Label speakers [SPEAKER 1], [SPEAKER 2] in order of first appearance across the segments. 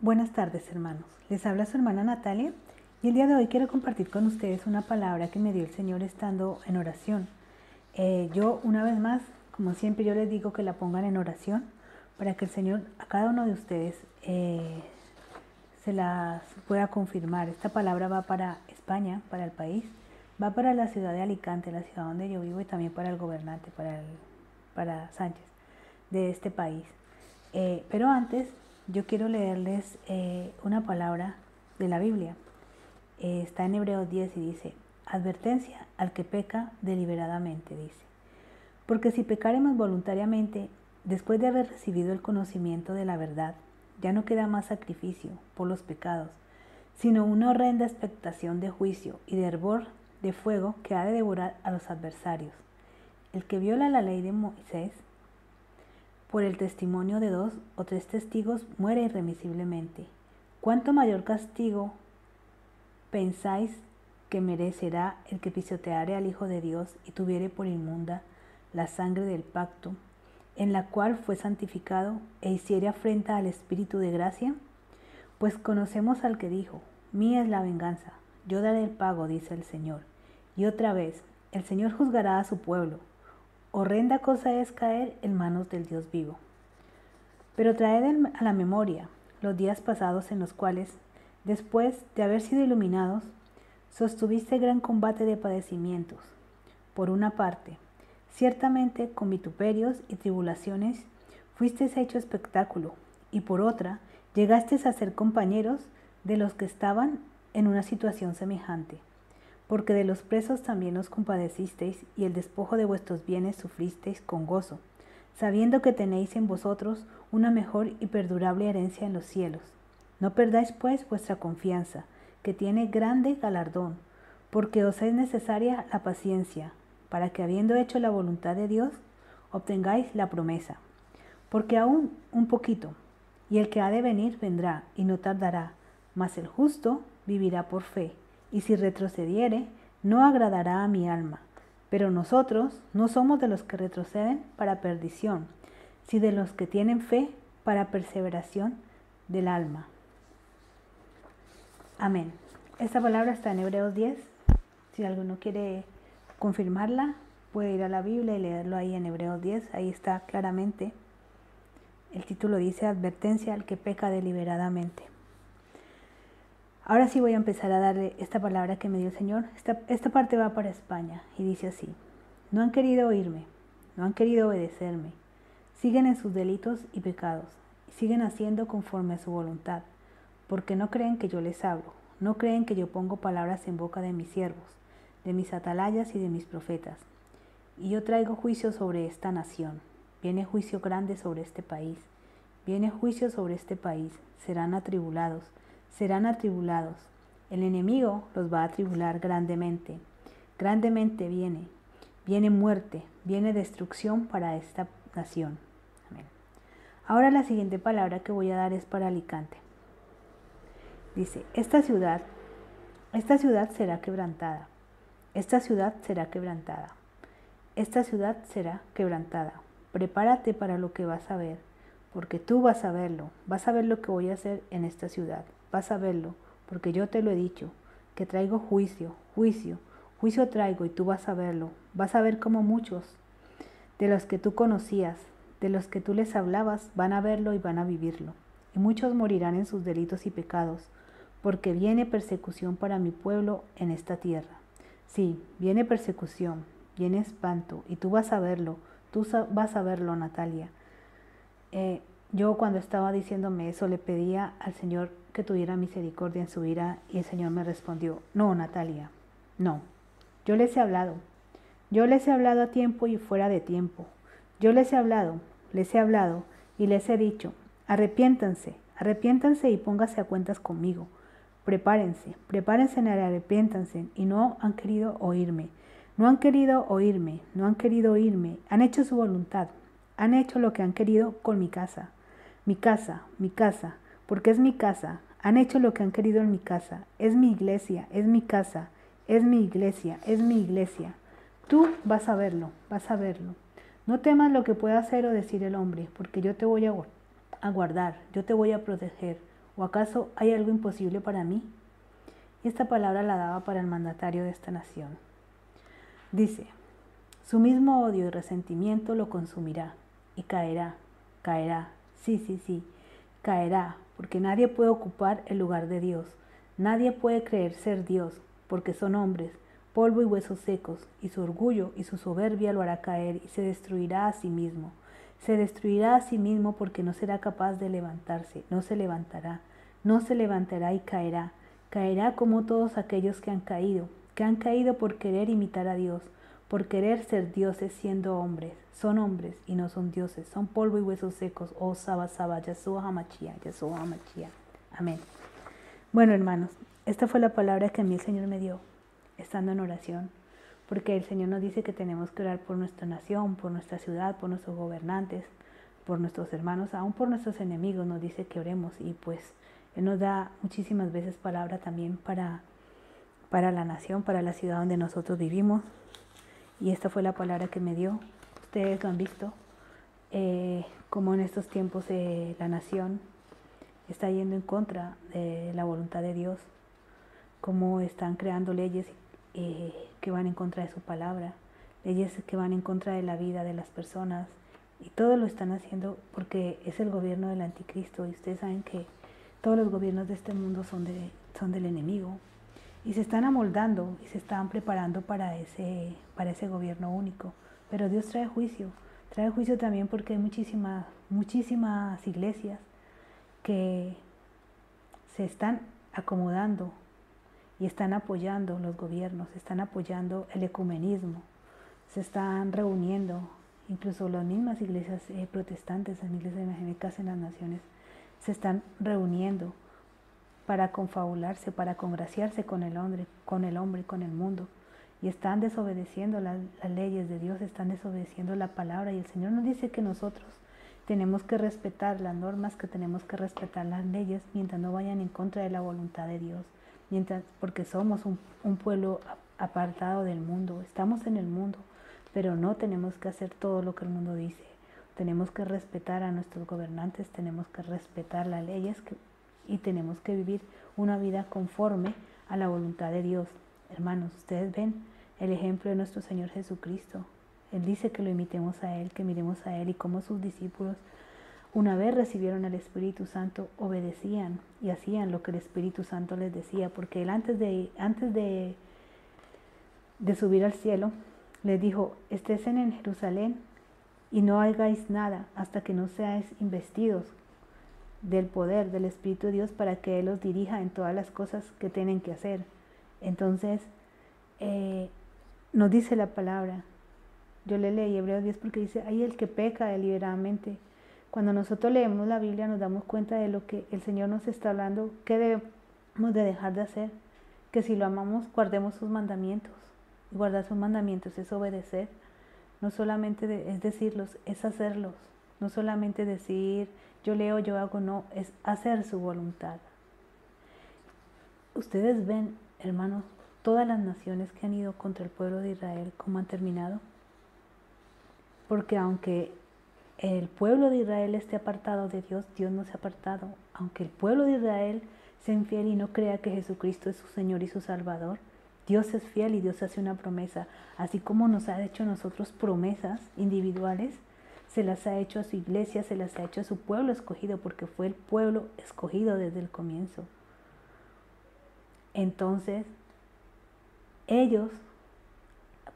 [SPEAKER 1] Buenas tardes, hermanos. Les habla su hermana Natalia y el día de hoy quiero compartir con ustedes una palabra que me dio el Señor estando en oración. Yo una vez más, como siempre yo les digo que la pongan en oración para que el Señor a cada uno de ustedes se las pueda confirmar. Esta palabra va para España, para el país, va para la ciudad de Alicante, la ciudad donde yo vivo, y también para el gobernante, para Sánchez de este país. Pero antes yo quiero leerles una palabra de la Biblia. Está en Hebreos 10 y dice: advertencia al que peca deliberadamente, dice. Porque si pecaremos voluntariamente, después de haber recibido el conocimiento de la verdad, ya no queda más sacrificio por los pecados, sino una horrenda expectación de juicio y de hervor de fuego que ha de devorar a los adversarios. El que viola la ley de Moisés, por el testimonio de 2 o 3 testigos, muere irremisiblemente. ¿Cuánto mayor castigo pensáis que merecerá el que pisoteare al Hijo de Dios y tuviere por inmunda la sangre del pacto, en la cual fue santificado, e hiciere afrenta al Espíritu de gracia? Pues conocemos al que dijo: mía es la venganza, yo daré el pago, dice el Señor. Y otra vez, el Señor juzgará a su pueblo. Horrenda cosa es caer en manos del Dios vivo. Pero traed a la memoria los días pasados en los cuales, después de haber sido iluminados, sostuviste gran combate de padecimientos. Por una parte, ciertamente con vituperios y tribulaciones fuisteis hecho espectáculo, y por otra, llegasteis a ser compañeros de los que estaban en una situación semejante. Porque de los presos también os compadecisteis, y el despojo de vuestros bienes sufristeis con gozo, sabiendo que tenéis en vosotros una mejor y perdurable herencia en los cielos. No perdáis pues vuestra confianza, que tiene grande galardón, porque os es necesaria la paciencia, para que habiendo hecho la voluntad de Dios, obtengáis la promesa. Porque aún un poquito, y el que ha de venir vendrá, y no tardará, mas el justo vivirá por fe. Y si retrocediere, no agradará a mi alma. Pero nosotros no somos de los que retroceden para perdición, sino de los que tienen fe para perseveración del alma. Amén. Esta palabra está en Hebreos 10. Si alguno quiere confirmarla, puede ir a la Biblia y leerlo ahí en Hebreos 10. Ahí está claramente. El título dice: advertencia al que peca deliberadamente. Ahora sí voy a empezar a darle esta palabra que me dio el Señor. Esta parte va para España y dice así: no han querido oírme, no han querido obedecerme. Siguen en sus delitos y pecados, y siguen haciendo conforme a su voluntad, porque no creen que yo les hablo, no creen que yo pongo palabras en boca de mis siervos, de mis atalayas y de mis profetas. Y yo traigo juicio sobre esta nación, viene juicio grande sobre este país, viene juicio sobre este país, serán atribulados. El enemigo los va a atribular grandemente. Grandemente viene muerte, viene destrucción para esta nación. Amén. Ahora la siguiente palabra que voy a dar es para Alicante. Dice: esta ciudad será quebrantada. Esta ciudad será quebrantada. Esta ciudad será quebrantada. Prepárate para lo que vas a ver, porque tú vas a verlo. Vas a ver lo que voy a hacer en esta ciudad. Vas a verlo, porque yo te lo he dicho, que traigo juicio traigo, y tú vas a verlo. Vas a ver cómo muchos de los que tú conocías, de los que tú les hablabas, van a verlo y van a vivirlo. Y muchos morirán en sus delitos y pecados, porque viene persecución para mi pueblo en esta tierra. Sí, viene persecución, viene espanto, y tú vas a verlo, Natalia. Yo cuando estaba diciéndome eso le pedía al Señor que tuviera misericordia en su ira, y el Señor me respondió: no, Natalia, no. Yo les he hablado a tiempo y fuera de tiempo. Yo les he hablado y les he dicho: arrepiéntanse y póngase a cuentas conmigo. Prepárense y arrepiéntanse, y no han querido oírme. No han querido oírme. Han hecho su voluntad. Han hecho lo que han querido con mi casa, porque es mi casa. Han hecho lo que han querido en mi casa. Es mi iglesia, es mi casa, es mi iglesia. Tú vas a verlo. No temas lo que pueda hacer o decir el hombre, porque yo te voy a guardar, yo te voy a proteger. ¿O acaso hay algo imposible para mí? Y esta palabra la daba para el mandatario de esta nación. Dice, su mismo odio y resentimiento lo consumirá y caerá, sí, caerá, porque nadie puede ocupar el lugar de Dios, nadie puede creer ser Dios, porque son hombres, polvo y huesos secos, y su orgullo y su soberbia lo hará caer y se destruirá a sí mismo. Se destruirá a sí mismo porque no será capaz de levantarse, no se levantará y caerá. Caerá como todos aquellos que han caído por querer imitar a Dios, por querer ser dioses siendo hombres. Son hombres y no son dioses, son polvo y huesos secos. Oh Saba Saba, Yeshua HaMashiach, Yeshua HaMashiach. Amén. Bueno, hermanos, esta fue la palabra que a mí el Señor me dio, estando en oración, porque el Señor nos dice que tenemos que orar por nuestra nación, por nuestra ciudad, por nuestros gobernantes, por nuestros hermanos, aún por nuestros enemigos nos dice que oremos, y pues Él nos da muchísimas veces palabra también para la nación, para la ciudad donde nosotros vivimos, y esta fue la palabra que me dio. Ustedes lo han visto, como en estos tiempos la nación está yendo en contra de la voluntad de Dios, cómo están creando leyes que van en contra de su palabra, leyes que van en contra de la vida de las personas, y todo lo están haciendo porque es el gobierno del anticristo, y ustedes saben que todos los gobiernos de este mundo son del enemigo, y se están amoldando y se están preparando para ese gobierno único. Pero Dios trae juicio también, porque hay muchísimas iglesias que se están acomodando y están apoyando los gobiernos, están apoyando el ecumenismo, se están reuniendo, incluso las mismas iglesias protestantes, las iglesias evangélicas en las naciones, se están reuniendo para confabularse, para congraciarse con el hombre, con el mundo, y están desobedeciendo las leyes de Dios, están desobedeciendo la palabra, y el Señor nos dice que nosotros tenemos que respetar las normas, que tenemos que respetar las leyes, mientras no vayan en contra de la voluntad de Dios, porque somos un pueblo apartado del mundo, estamos en el mundo, pero no tenemos que hacer todo lo que el mundo dice. Tenemos que respetar a nuestros gobernantes, tenemos que respetar las leyes y tenemos que vivir una vida conforme a la voluntad de Dios. Hermanos, ustedes ven el ejemplo de nuestro Señor Jesucristo. Él dice que lo imitemos a Él, que miremos a Él, y como sus discípulos, una vez recibieron al Espíritu Santo, obedecían y hacían lo que el Espíritu Santo les decía, porque Él antes de subir al cielo, les dijo, estés en Jerusalén y no hagáis nada hasta que no seáis investidos del poder del Espíritu de Dios, para que Él los dirija en todas las cosas que tienen que hacer. Entonces, nos dice la palabra, yo le leí Hebreos 10 porque dice, hay el que peca deliberadamente. Cuando nosotros leemos la Biblia nos damos cuenta de lo que el Señor nos está hablando, que debemos de dejar de hacer, que si lo amamos, guardemos sus mandamientos. Guardar sus mandamientos es obedecer, no solamente es decirlos, es hacerlos. No solamente decir, yo leo, yo hago, no, es hacer su voluntad. Ustedes ven, hermanos, todas las naciones que han ido contra el pueblo de Israel, ¿cómo han terminado? Porque aunque el pueblo de Israel esté apartado de Dios, Dios no se ha apartado. Aunque el pueblo de Israel sea infiel y no crea que Jesucristo es su Señor y su Salvador, Dios es fiel y Dios hace una promesa. Así como nos ha hecho a nosotros promesas individuales, se las ha hecho a su iglesia, se las ha hecho a su pueblo escogido, porque fue el pueblo escogido desde el comienzo. Entonces, ellos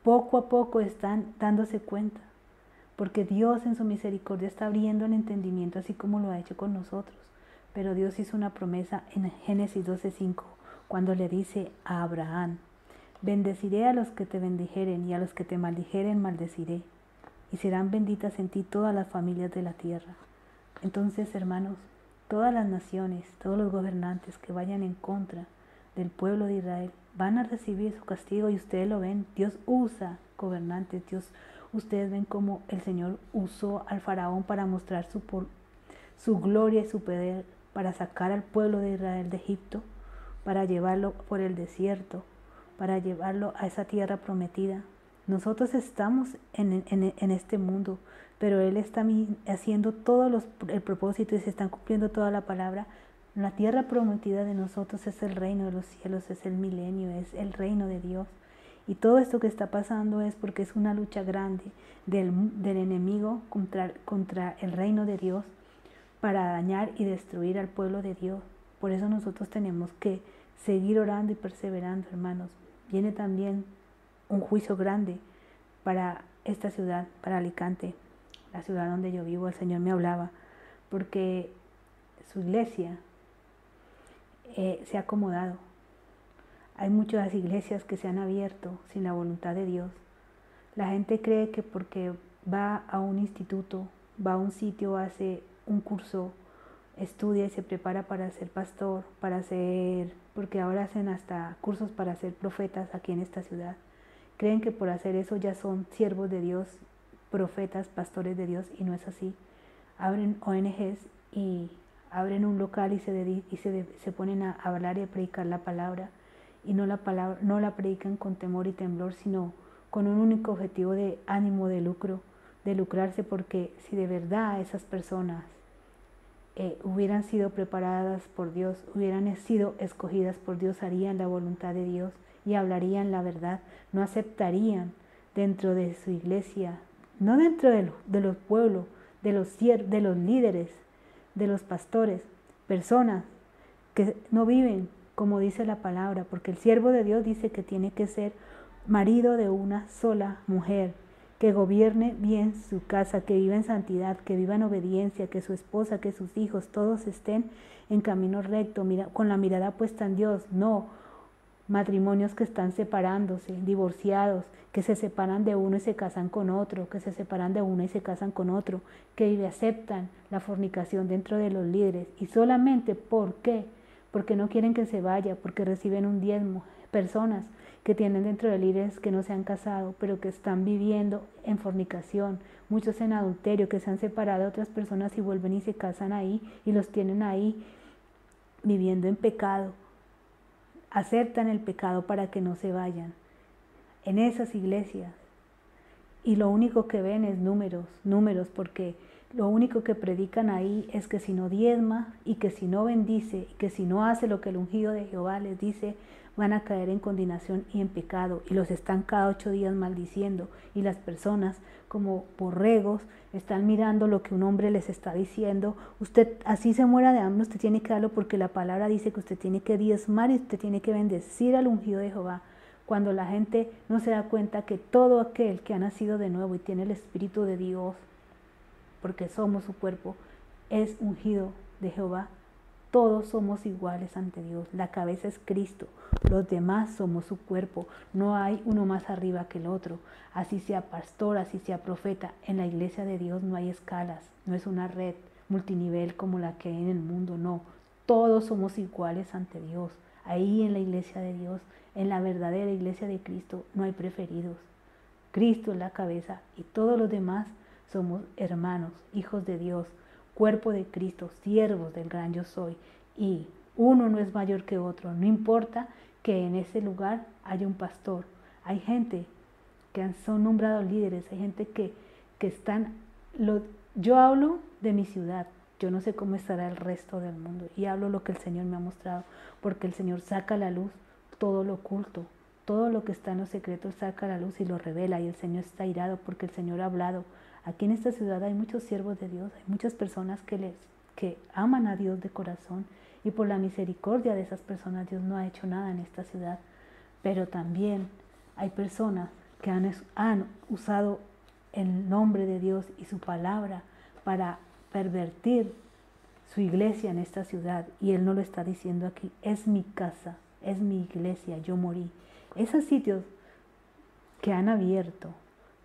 [SPEAKER 1] poco a poco están dándose cuenta, porque Dios en su misericordia está abriendo el entendimiento, así como lo ha hecho con nosotros. Pero Dios hizo una promesa en Génesis 12:5, cuando le dice a Abraham, bendeciré a los que te bendijeren y a los que te maldijeren maldeciré, y serán benditas en ti todas las familias de la tierra. Entonces, hermanos, todas las naciones, todos los gobernantes que vayan en contra del pueblo de Israel van a recibir su castigo, y ustedes lo ven. Dios usa gobernantes, ustedes ven cómo el Señor usó al faraón para mostrar su gloria y su poder, para sacar al pueblo de Israel de Egipto, para llevarlo por el desierto, para llevarlo a esa tierra prometida. Nosotros estamos en este mundo, pero Él está haciendo el propósito, y se están cumpliendo toda la palabra La tierra prometida de nosotros es el reino de los cielos, es el milenio, es el reino de Dios. Y todo esto que está pasando es porque es una lucha grande del enemigo contra el reino de Dios para dañar y destruir al pueblo de Dios. Por eso nosotros tenemos que seguir orando y perseverando, hermanos. Viene también un juicio grande para esta ciudad, para Alicante, la ciudad donde yo vivo. El Señor me hablaba, porque su iglesia se ha acomodado. Hay muchas iglesias que se han abierto sin la voluntad de Dios. La gente cree que porque va a un instituto, va a un sitio, hace un curso, estudia y se prepara para ser pastor, porque ahora hacen hasta cursos para ser profetas aquí en esta ciudad. Creen que por hacer eso ya son siervos de Dios, profetas, pastores de Dios, y no es así. Abren ONGs y abren un local y se ponen a hablar y a predicar la palabra, y no la predican con temor y temblor, sino con un único objetivo de ánimo de lucro, de lucrarse, porque si de verdad esas personas hubieran sido preparadas por Dios, hubieran sido escogidas por Dios, harían la voluntad de Dios y hablarían la verdad, no aceptarían dentro de su iglesia, no dentro de los pueblos, de los líderes, de los pastores, personas que no viven como dice la palabra, porque el siervo de Dios dice que tiene que ser marido de una sola mujer, que gobierne bien su casa, que viva en santidad, que viva en obediencia, que su esposa, que sus hijos, todos estén en camino recto, con la mirada puesta en Dios. No matrimonios que están separándose, divorciados, que se separan de uno y se casan con otro, que se separan de uno y se casan con otro, que aceptan la fornicación dentro de los líderes. Y solamente, ¿por qué? Porque no quieren que se vaya, porque reciben un diezmo. Personas que tienen dentro de líderes que no se han casado, pero que están viviendo en fornicación, muchos en adulterio, que se han separado de otras personas y vuelven y se casan ahí y los tienen ahí viviendo en pecado. Aceptan el pecado para que no se vayan. En esas iglesias. Y lo único que ven es números, porque lo único que predican ahí es que si no diezma y que si no bendice y que si no hace lo que el ungido de Jehová les dice, van a caer en condenación y en pecado, y los están cada 8 días maldiciendo, y las personas como borregos están mirando lo que un hombre les está diciendo. Usted así se muera de hambre, usted tiene que darlo, porque la palabra dice que usted tiene que diezmar y usted tiene que bendecir al ungido de Jehová. Cuando la gente no se da cuenta que todo aquel que ha nacido de nuevo y tiene el Espíritu de Dios, porque somos su cuerpo, es ungido de Jehová. Todos somos iguales ante Dios. La cabeza es Cristo. Los demás somos su cuerpo. No hay uno más arriba que el otro. Así sea pastor, así sea profeta. En la iglesia de Dios no hay escalas. No es una red multinivel como la que hay en el mundo. No. Todos somos iguales ante Dios. Ahí en la iglesia de Dios, en la verdadera iglesia de Cristo, no hay preferidos. Cristo es la cabeza y todos los demás somos hermanos, hijos de Dios, cuerpo de Cristo, siervos del gran yo soy, y uno no es mayor que otro. No importa que en ese lugar haya un pastor. Hay gente que son nombrados líderes, hay gente que están... Yo hablo de mi ciudad, yo no sé cómo estará el resto del mundo, y hablo lo que el Señor me ha mostrado, porque el Señor saca a la luz todo lo oculto, todo lo que está en los secretos saca a la luz y lo revela, y el Señor está airado porque el Señor ha hablado. Aquí en esta ciudad hay muchos siervos de Dios, hay muchas personas que aman a Dios de corazón, y por la misericordia de esas personas Dios no ha hecho nada en esta ciudad. Pero también hay personas que han usado el nombre de Dios y su palabra para pervertir su iglesia en esta ciudad, y Él no lo está diciendo aquí. Es mi casa, es mi iglesia, yo morí. Esos sitios que han abierto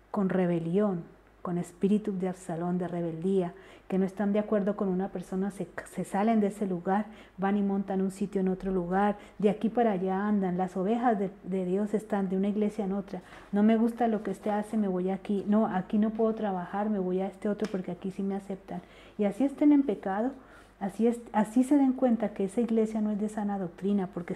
[SPEAKER 1] con rebelión, con espíritu de Absalón, de rebeldía, que no están de acuerdo con una persona, se salen de ese lugar, van y montan un sitio en otro lugar, de aquí para allá andan. Las ovejas de Dios están de una iglesia en otra. No me gusta lo que este hace, me voy aquí. No, aquí no puedo trabajar, me voy a este otro porque aquí sí me aceptan. Y así estén en pecado, así se den cuenta que esa iglesia no es de sana doctrina, porque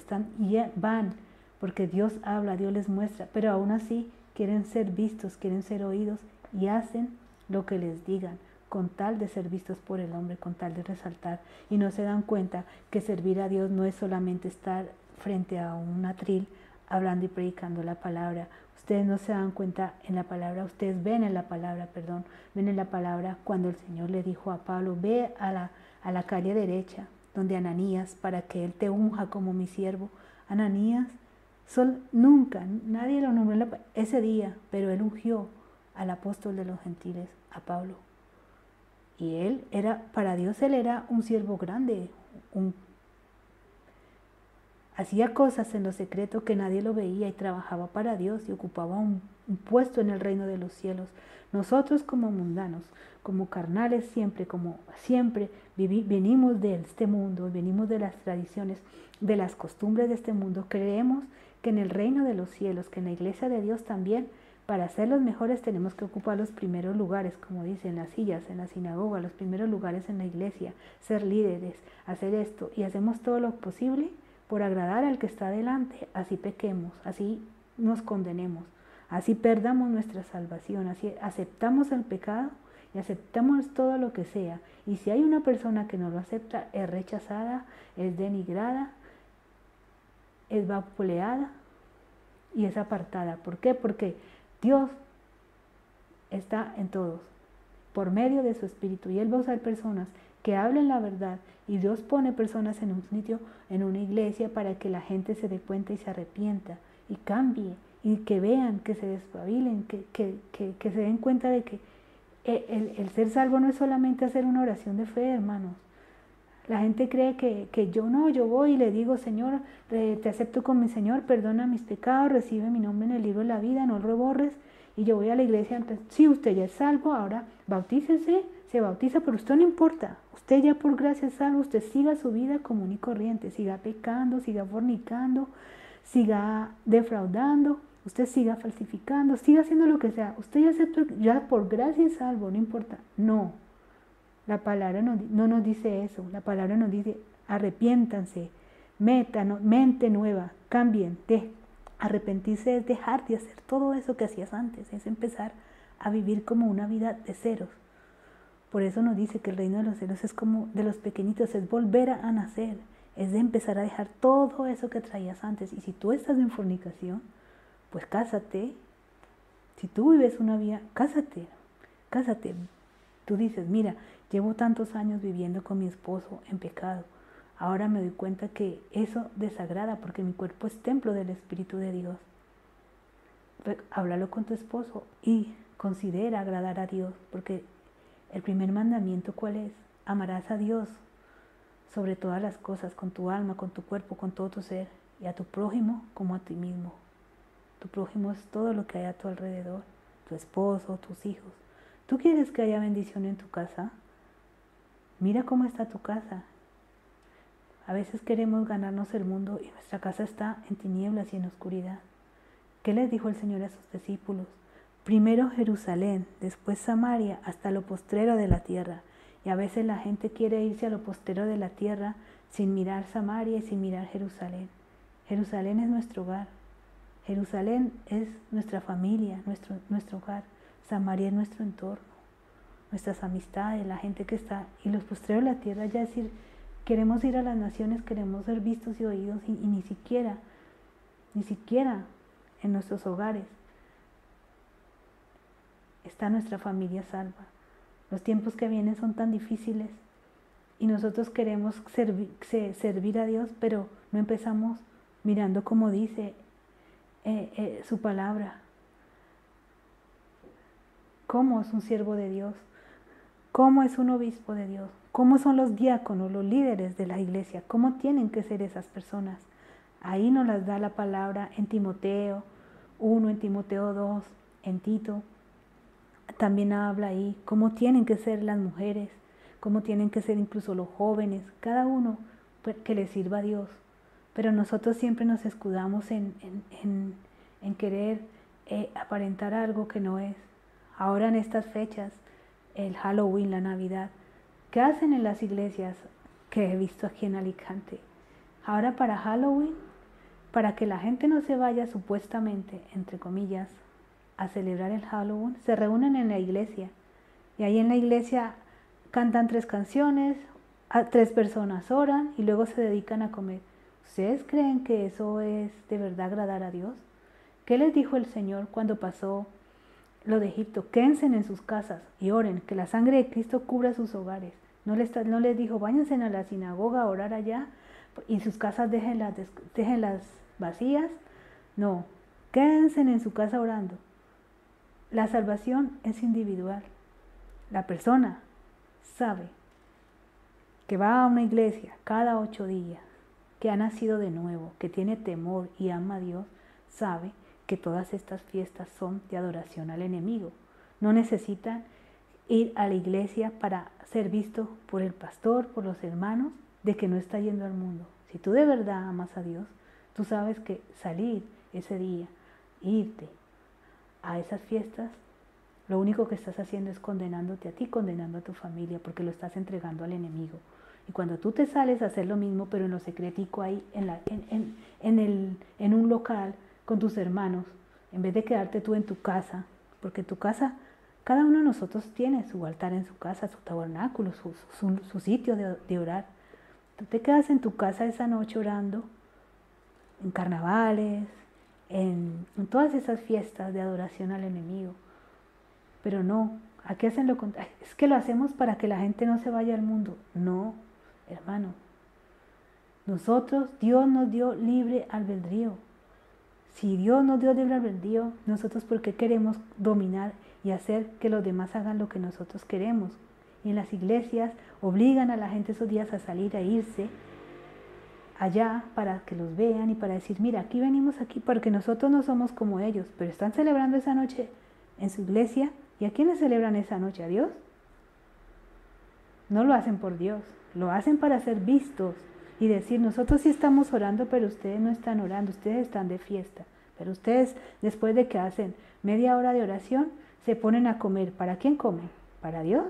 [SPEAKER 1] van, porque Dios habla, Dios les muestra, pero aún así quieren ser vistos, quieren ser oídos, y hacen lo que les digan. con tal de ser vistos por el hombre, con tal de resaltar, y no se dan cuenta que servir a Dios no es solamente estar frente a un atril hablando y predicando la palabra. Ustedes no se dan cuenta en la palabra, ustedes ven en la palabra, ven en la palabra cuando el Señor le dijo a Pablo, ve a la calle derecha, donde Ananías, para que él te unja como mi siervo. Ananías, nunca, nadie lo nombró ese día, pero él ungió al apóstol de los gentiles, a Pablo. Y él era, para Dios él era un siervo grande, hacía cosas en lo secreto que nadie lo veía y trabajaba para Dios y ocupaba un puesto en el reino de los cielos. Nosotros como mundanos, como carnales siempre, venimos de este mundo, venimos de las tradiciones, de las costumbres de este mundo. Creemos que en el reino de los cielos, que en la iglesia de Dios también, para ser los mejores tenemos que ocupar los primeros lugares, como dicen las sillas en la sinagoga, los primeros lugares en la iglesia, ser líderes, hacer esto, y hacemos todo lo posible por agradar al que está delante, así pequemos, así nos condenemos, así perdamos nuestra salvación, así aceptamos el pecado y aceptamos todo lo que sea. Y si hay una persona que no lo acepta, es rechazada, es denigrada, es vapuleada y es apartada. ¿Por qué? Porque Dios está en todos, por medio de su Espíritu, y Él va a usar personas que hablen la verdad, y Dios pone personas en un sitio, en una iglesia, para que la gente se dé cuenta y se arrepienta y cambie, y que vean, que se despabilen, que se den cuenta de que el ser salvo no es solamente hacer una oración de fe, hermanos. La gente cree que yo voy y le digo, Señor, te acepto como mi Señor, perdona mis pecados, recibe mi nombre en el libro de la vida, no lo borres, y yo voy a la iglesia. Sí, usted ya es salvo, ahora bautícese, se bautiza, pero usted no importa, usted ya por gracia es salvo, usted siga su vida común y corriente, siga pecando, siga fornicando, siga defraudando, usted siga falsificando, siga haciendo lo que sea, usted ya por gracia es salvo, no importa. No, la palabra no nos dice eso, la palabra nos dice arrepiéntanse, mente nueva, cambien. Arrepentirse es dejar de hacer todo eso que hacías antes, es empezar a vivir como una vida de ceros. Por eso nos dice que el reino de los cielos es como de los pequeñitos, es volver a nacer, es de empezar a dejar todo eso que traías antes. Y si tú estás en fornicación, pues cásate. Si tú vives una vida, cásate. Tú dices, mira, llevo tantos años viviendo con mi esposo en pecado. Ahora me doy cuenta que eso desagrada porque mi cuerpo es templo del Espíritu de Dios. Háblalo con tu esposo y considera agradar a Dios, porque el primer mandamiento, ¿cuál es? Amarás a Dios sobre todas las cosas, con tu alma, con tu cuerpo, con todo tu ser, y a tu prójimo como a ti mismo. Tu prójimo es todo lo que hay a tu alrededor, tu esposo, tus hijos. ¿Tú quieres que haya bendición en tu casa? Mira cómo está tu casa. A veces queremos ganarnos el mundo y nuestra casa está en tinieblas y en oscuridad. ¿Qué les dijo el Señor a sus discípulos? Primero Jerusalén, después Samaria, hasta lo postrero de la tierra. Y a veces la gente quiere irse a lo postrero de la tierra sin mirar Samaria y sin mirar Jerusalén. Jerusalén es nuestro hogar. Jerusalén es nuestra familia, nuestro hogar. Samaria es nuestro entorno, nuestras amistades, la gente que está. Y los postreros de la tierra, ya decir, queremos ir a las naciones, queremos ser vistos y oídos, y ni siquiera en nuestros hogares está nuestra familia salva. Los tiempos que vienen son tan difíciles y nosotros queremos servir a Dios, pero no empezamos mirando como dice su palabra. ¿Cómo es un siervo de Dios? ¿Cómo es un obispo de Dios? ¿Cómo son los diáconos, los líderes de la iglesia? ¿Cómo tienen que ser esas personas? Ahí nos las da la palabra en Timoteo 1, en Timoteo 2, en Tito. También habla ahí cómo tienen que ser las mujeres, cómo tienen que ser incluso los jóvenes, cada uno que le sirva a Dios. Pero nosotros siempre nos escudamos en querer aparentar algo que no es. Ahora en estas fechas, el Halloween, la Navidad, ¿qué hacen en las iglesias que he visto aquí en Alicante? Ahora para Halloween, para que la gente no se vaya supuestamente, entre comillas, a celebrar el Halloween, se reúnen en la iglesia Y ahí en la iglesia cantan 3 canciones, 3 personas oran y luego se dedican a comer. ¿Ustedes creen que eso es de verdad agradar a Dios? ¿Qué les dijo el Señor cuando pasó lo de Egipto? Quédense en sus casas y oren, que la sangre de Cristo cubra sus hogares. No les dijo, váyanse a la sinagoga a orar allá y sus casas déjenlas vacías. No, quédense en su casa orando. La salvación es individual. La persona sabe que va a una iglesia cada 8 días, que ha nacido de nuevo, que tiene temor y ama a Dios, sabe que todas estas fiestas son de adoración al enemigo. No necesitan ir a la iglesia para ser visto por el pastor, por los hermanos, de que no está yendo al mundo. Si tú de verdad amas a Dios, tú sabes que salir ese día, irte a esas fiestas, lo único que estás haciendo es condenándote a ti, condenando a tu familia, porque lo estás entregando al enemigo. Y cuando tú te sales a hacer lo mismo, pero en lo secretico ahí, en un local, con tus hermanos, en vez de quedarte tú en tu casa, porque tu casa, cada uno de nosotros tiene su altar en su casa, su tabernáculo, su sitio de orar. Tú te quedas en tu casa esa noche orando, en carnavales, en todas esas fiestas de adoración al enemigo. Pero no, aquí hacen lo contrario. Es que lo hacemos para que la gente no se vaya al mundo. No, hermano. Nosotros, Dios nos dio libre albedrío. Si Dios nos dio libre albedrío, nosotros ¿por qué queremos dominar y hacer que los demás hagan lo que nosotros queremos? Y en las iglesias obligan a la gente esos días a salir, a irse allá para que los vean y para decir, mira, aquí venimos aquí porque nosotros no somos como ellos, pero están celebrando esa noche en su iglesia. ¿Y a quiénes celebran esa noche? ¿A Dios? No lo hacen por Dios, lo hacen para ser vistos y decir, nosotros sí estamos orando, pero ustedes no están orando, ustedes están de fiesta. Pero ustedes, después de que hacen media hora de oración, se ponen a comer. ¿Para quién comen? ¿Para Dios?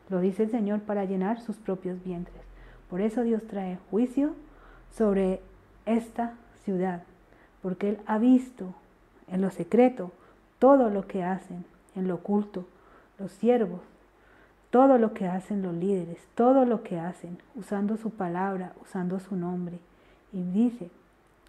[SPEAKER 1] Lo dice el Señor, para llenar sus propios vientres. Por eso Dios trae juicio sobre esta ciudad, porque Él ha visto en lo secreto todo lo que hacen en lo oculto los siervos, todo lo que hacen los líderes, todo lo que hacen usando su palabra, usando su nombre. Y dice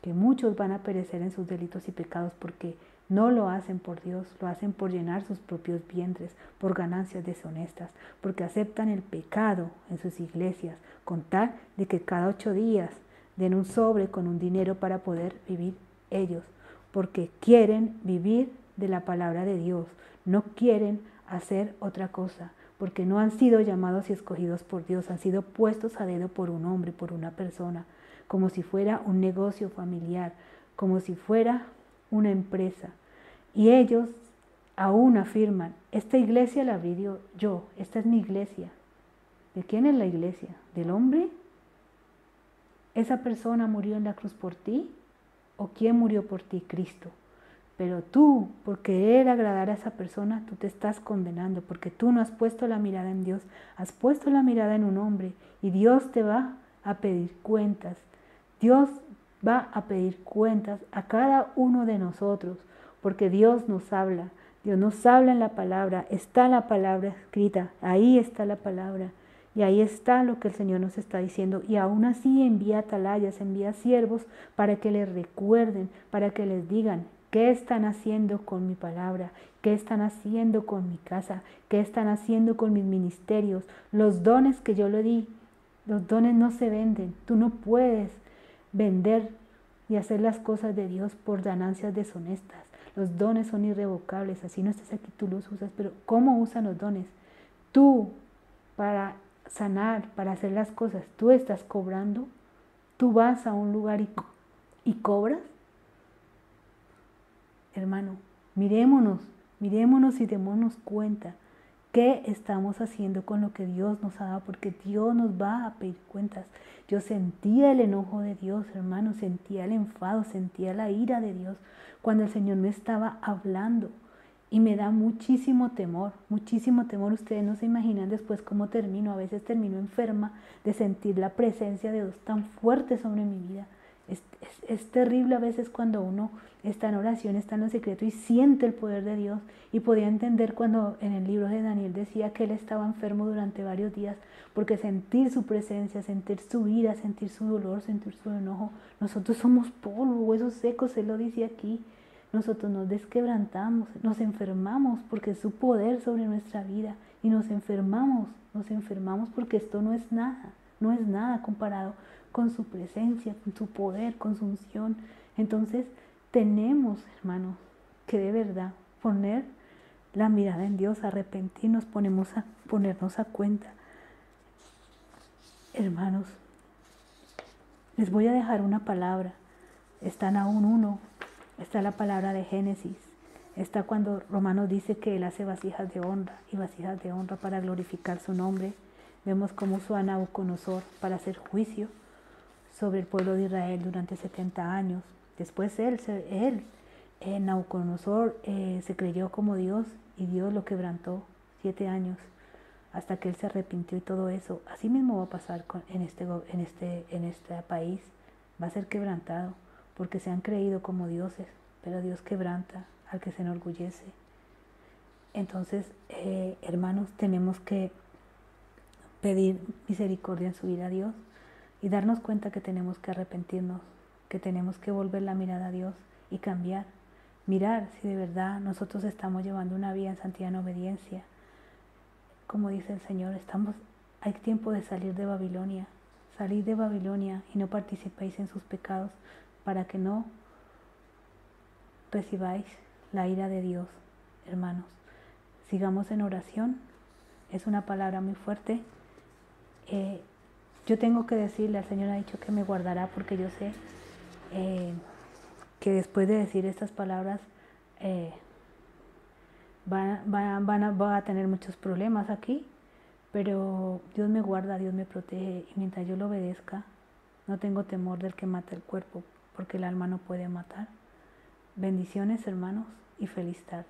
[SPEAKER 1] que muchos van a perecer en sus delitos y pecados porque no lo hacen por Dios, lo hacen por llenar sus propios vientres, por ganancias deshonestas, porque aceptan el pecado en sus iglesias, con tal de que cada 8 días den un sobre con un dinero para poder vivir ellos, porque quieren vivir de la palabra de Dios, no quieren hacer otra cosa, porque no han sido llamados y escogidos por Dios, han sido puestos a dedo por un hombre, por una persona, como si fuera un negocio familiar, como si fuera una empresa. Y ellos aún afirman, esta iglesia la abrí yo, esta es mi iglesia. ¿De quién es la iglesia? ¿Del hombre? ¿Esa persona murió en la cruz por ti? ¿O quién murió por ti? Cristo. Pero tú, por querer agradar a esa persona, tú te estás condenando, porque tú no has puesto la mirada en Dios, has puesto la mirada en un hombre, y Dios te va a pedir cuentas. Dios va a pedir cuentas a cada uno de nosotros, porque Dios nos habla en la palabra, está la palabra escrita, ahí está la palabra, y ahí está lo que el Señor nos está diciendo, y aún así envía atalayas, envía siervos para que les recuerden, para que les digan, ¿qué están haciendo con mi palabra? ¿Qué están haciendo con mi casa? ¿Qué están haciendo con mis ministerios? Los dones que yo le di, los dones no se venden. Tú no puedes vender y hacer las cosas de Dios por ganancias deshonestas. Los dones son irrevocables, así no estés aquí, tú los usas, pero ¿cómo usan los dones? Tú, para sanar, para hacer las cosas, tú estás cobrando, tú vas a un lugar y cobras. Hermano, mirémonos y démonos cuenta qué estamos haciendo con lo que Dios nos ha dado, porque Dios nos va a pedir cuentas. Yo sentía el enojo de Dios, hermano, sentía el enfado, sentía la ira de Dios cuando el Señor me estaba hablando. Y me da muchísimo temor, muchísimo temor. Ustedes no se imaginan después cómo termino. A veces termino enferma de sentir la presencia de Dios tan fuerte sobre mi vida. Es terrible a veces cuando uno está en oración, está en lo secreto y siente el poder de Dios. Y podía entender cuando en el libro de Daniel decía que él estaba enfermo durante varios días, porque sentir su presencia, sentir su ira, sentir su dolor, sentir su enojo, nosotros somos polvo, huesos secos, él lo dice aquí. Nosotros nos desquebrantamos, nos enfermamos porque es su poder sobre nuestra vida y nos enfermamos porque esto no es nada comparado con su presencia, con su poder, con su unción. Entonces tenemos, hermanos, que de verdad poner la mirada en Dios, arrepentirnos, ponernos a cuenta. Hermanos, les voy a dejar una palabra. Está en Nahum 1, está la palabra de Génesis, está cuando Romanos dice que Él hace vasijas de honra y vasijas de honra para glorificar su nombre. Vemos cómo usó a Nabucodonosor para hacer juicio sobre el pueblo de Israel durante 70 años. Después Nabucodonosor se creyó como Dios y Dios lo quebrantó 7 años hasta que él se arrepintió y todo eso. Así mismo va a pasar en este país. Va a ser quebrantado porque se han creído como dioses, pero Dios quebranta al que se enorgullece. Entonces, hermanos, tenemos que pedir misericordia en su vida a Dios y darnos cuenta que tenemos que arrepentirnos, que tenemos que volver la mirada a Dios y cambiar. Mirar si de verdad nosotros estamos llevando una vida en santidad y en obediencia. Como dice el Señor, hay tiempo de salir de Babilonia. Salid de Babilonia y no participéis en sus pecados para que no recibáis la ira de Dios, hermanos. Sigamos en oración. Es una palabra muy fuerte. Yo tengo que decirle, el Señor ha dicho que me guardará porque yo sé que después de decir estas palabras va a tener muchos problemas aquí, pero Dios me guarda, Dios me protege y mientras yo lo obedezca, no tengo temor del que mata el cuerpo, porque el alma no puede matar. Bendiciones, hermanos, y feliz tarde.